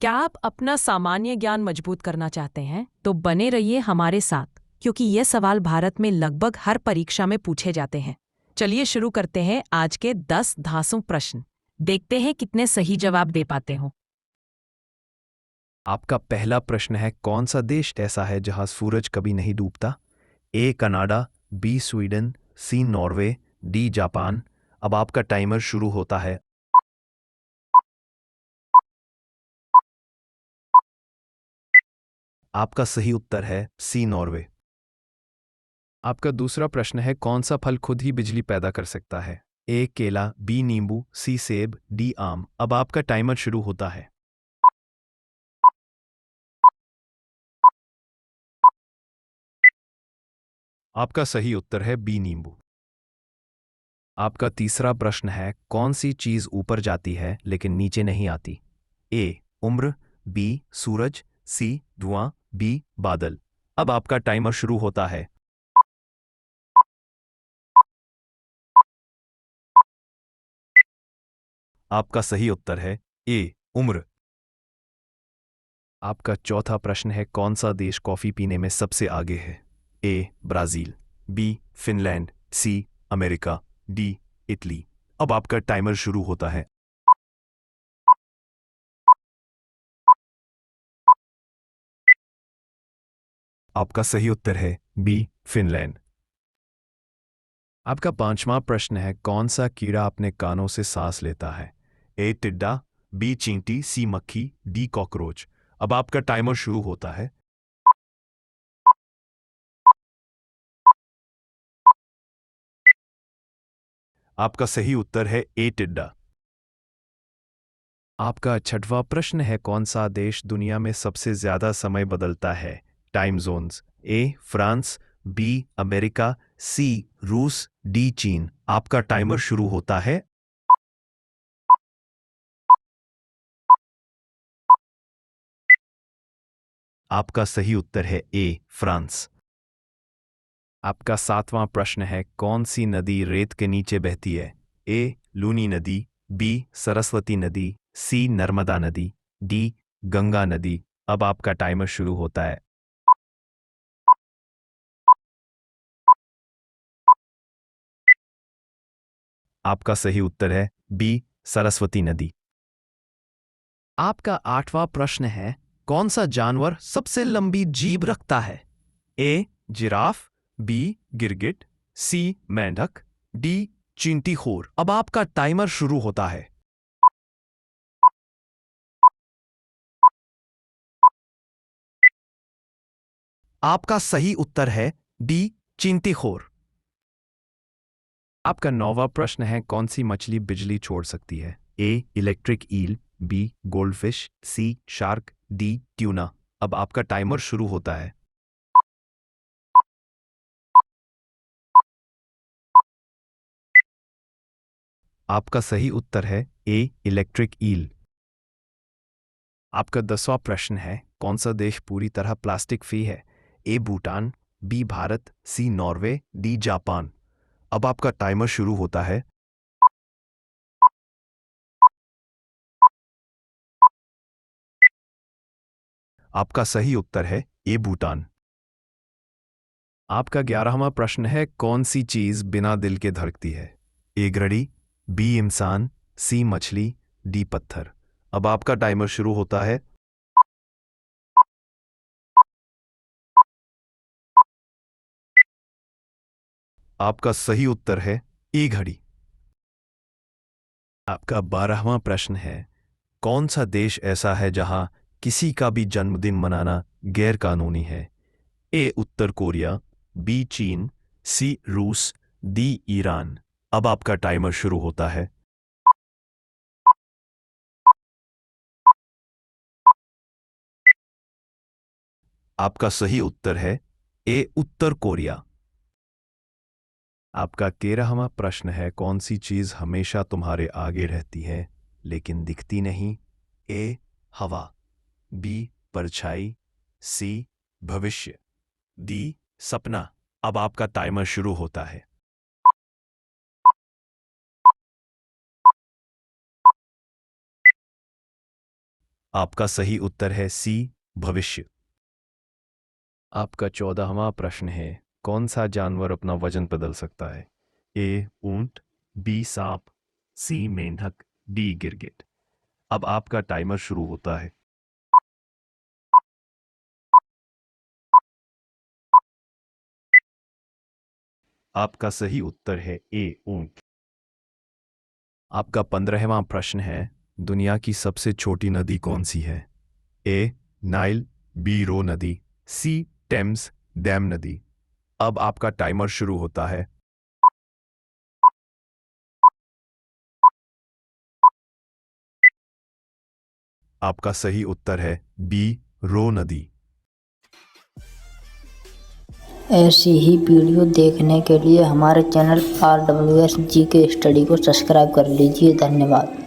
क्या आप अपना सामान्य ज्ञान मजबूत करना चाहते हैं? तो बने रहिए हमारे साथ, क्योंकि ये सवाल भारत में लगभग हर परीक्षा में पूछे जाते हैं। चलिए शुरू करते हैं आज के 10 धांसू प्रश्न। देखते हैं कितने सही जवाब दे पाते हो। आपका पहला प्रश्न है, कौन सा देश ऐसा है जहां सूरज कभी नहीं डूबता? A Canada, B Sweden, C Norway, D Japan. अब आपका टाइमर शुरू होता है। आपका सही उत्तर है सी नॉर्वे। आपका दूसरा प्रश्न है, कौन सा फल खुद ही बिजली पैदा कर सकता है? ए केला, बी नींबू, सी सेब, डी आम। अब आपका टाइमर शुरू होता है। आपका सही उत्तर है बी नींबू। आपका तीसरा प्रश्न है, कौन सी चीज ऊपर जाती है लेकिन नीचे नहीं आती? ए उम्र, बी सूरज, सी धुआं, बी बादल। अब आपका टाइमर शुरू होता है। आपका सही उत्तर है ए उम्र। आपका चौथा प्रश्न है, कौन सा देश कॉफी पीने में सबसे आगे है? A Brazil, B Finland, C America, D Italy. अब आपका टाइमर शुरू होता है। आपका सही उत्तर है बी फिनलैंड। आपका पांचवा प्रश्न है, कौन सा कीड़ा अपने कानों से सांस लेता है? ए टिड्डा, बी चींटी, सी मक्खी, डी कॉकरोच। अब आपका टाइमर शुरू होता है। आपका सही उत्तर है ए टिड्डा। आपका छठवां प्रश्न है, कौन सा देश दुनिया में सबसे ज्यादा समय बदलता है? Time zones. A France, B America, C रूस, डी चीन। आपका टाइमर शुरू होता है। आपका सही उत्तर है ए फ्रांस। आपका सातवां प्रश्न है, कौन सी नदी रेत के नीचे बहती है? ए लूनी नदी, बी सरस्वती नदी, सी नर्मदा नदी, डी गंगा नदी। अब आपका टाइमर शुरू होता है। आपका सही उत्तर है बी सरस्वती नदी। आपका आठवां प्रश्न है, कौन सा जानवर सबसे लंबी जीभ रखता है? ए जिराफ, बी गिरगिट, सी मेंढक, डी चींटीखोर। अब आपका टाइमर शुरू होता है। आपका सही उत्तर है डी चींटीखोर। आपका नौवां प्रश्न है, कौन सी मछली बिजली छोड़ सकती है? A electric eel, B goldfish, C shark, D tuna. अब आपका टाइमर शुरू होता है। आपका सही उत्तर है ए इलेक्ट्रिक ईल। आपका 10वां प्रश्न है, कौन सा देश पूरी तरह प्लास्टिक फ्री है? ए भूटान, बी भारत, सी नॉर्वे, डी जापान। अब आपका टाइमर शुरू होता है। आपका सही उत्तर है ए भूटान। आपका 11वां प्रश्न है, कौन सी चीज बिना दिल के धड़कती है? ए घड़ी, बी इंसान, सी मछली, डी पत्थर। अब आपका टाइमर शुरू होता है। आपका सही उत्तर है ए घड़ी। आपका 12वां प्रश्न है, कौन सा देश ऐसा है जहां किसी का भी जन्मदिन मनाना गैर कानूनी है? ए उत्तर कोरिया, बी चीन, सी रूस, डी ईरान। अब आपका टाइमर शुरू होता है। आपका सही उत्तर है ए उत्तर कोरिया। आपका 13वां प्रश्न है, कौन सी चीज हमेशा तुम्हारे आगे रहती है लेकिन दिखती नहीं? ए हवा, बी परछाई, सी भविष्य, डी सपना। अब आपका टाइमर शुरू होता है। आपका सही उत्तर है सी, भविष्य। आपका 14वां प्रश्न है, कौन सा जानवर अपना वजन बदल सकता है? ए ऊंट, बी सांप, सी मेंढक, डी गिरगिट। अब आपका टाइमर शुरू होता है। आपका सही उत्तर है ए ऊंट। आपका 15वां प्रश्न है, दुनिया की सबसे छोटी नदी कौन सी है? ए नाइल, बी रो नदी, सी टेम्स डैम नदी। अब आपका टाइमर शुरू होता है। आपका सही उत्तर है बी रो नदी। ऐसी ही वीडियो देखने के लिए हमारे चैनल RWS जी के स्टडी को सब्सक्राइब कर लीजिए। धन्यवाद।